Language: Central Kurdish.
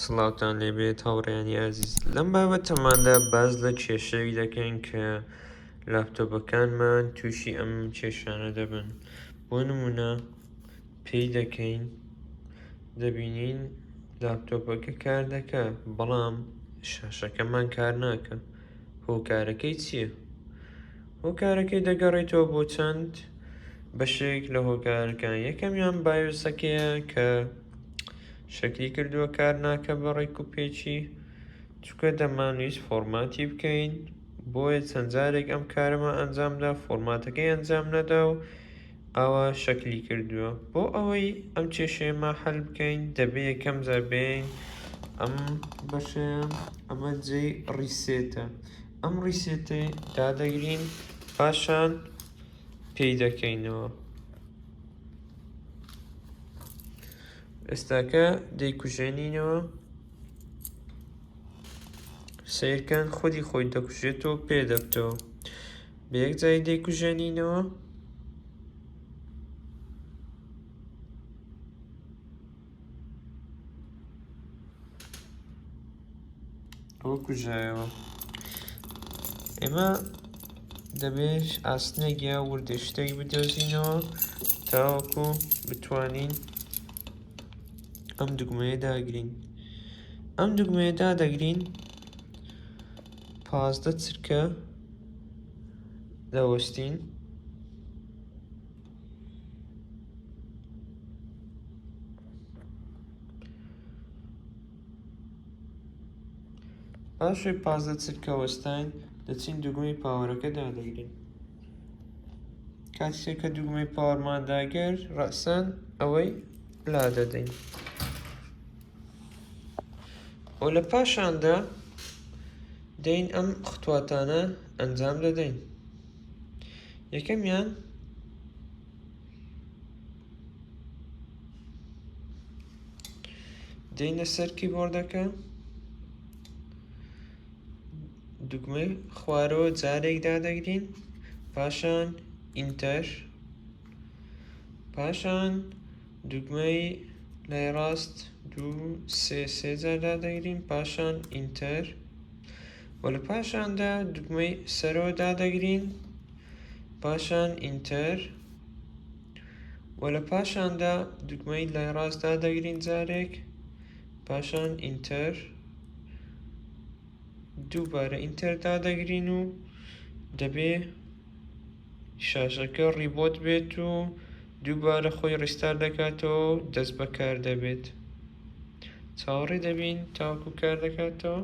سڵاوتان لێبێت هاوڕێیانی ئازیز. لەم بابەتەماندا باز لە کێشەوی دەکەین کە لاپتۆپەکانمان تووشی ئەم کێشانە دەبن. بۆ نمونە پێی دەکەین دەبینین لاپتۆپەکە کار دەکا بەڵام شاشەکەمان کار ناکە. هۆکارەکەی چییە؟ هۆکارەکەی دەگەڕێتەوە بۆ چەند بەشێک لە هۆکارەکان. یەکەمیان بایۆسەکەیە کە شەکلی کردووە کار ناکە بە ڕێک و پێچی، چونکە دەمانویست فۆرماتی بکەین بۆیە چەند جارێک ئەم کارەمە ئەنجامدا فۆرماتەکەی ئەنجام نەدا و ئاوا شەکلی کردووە. بۆ ئەوەی ئەم کێشەیەمە هەل بکەین دەبێ یەکەم جار بێین ئەم بەشەیە، ئەمە جێی ڕیسێتە. ئەم ڕیسێتەی دادەگرین پاشان پێی دەکەینەوە. ئێستاکە دەیکوژێنینەوە، سیرکەن خودی خۆی دەکوژێتەوە پێ دەبتەوە. بە یەک جای دەیکوژێنینەوە، ئەوە کوژایەوە. ئێمە دەبێت ئاسنێک یا وردە شتێک بدۆزینەوە تاوەکو بتوانین ئەم دوگمەیە داگرین. ئەم دوگمەیە دادەگرین، 15 چرکە دەوەستین، پاشوی 15 چرکە وەستین دەچین دوگمەی پاوەرەکە دادەگرین. کاتێک کە دوگمەی پاوەرمان داگەر ڕەسەن ئەوەی لا دەدەین. و لە پاشاندا دەین ئەم خطواتانە ئەنجام دەدەین. یەکەمیان دەینە سەر کیبۆردەکە، دوگمەی خوارەوە جارێک دادەگرین، پاشان ئینتەر، پاشان دوگمەی لای ڕاست سێ جار دادەگرین، پاشان ئینتەر، و لە پاشاندا دوگمەی سەرەوە دادەگرین، پاشان ئینتەر، و لە پاشاندا دوگمەی لای ڕاست دادەگرین جارێک، پاشان ئینتەر، دووبارە ئینتەر دادەگرین و دەبێ شاشەکە ڕیبۆت بێت و دووبارە خۆی ڕیستار دەکاتەوە، دەست بەکار دەبێت. چاوەڕێ دەبین تاوەکو کار دەکاتەوە.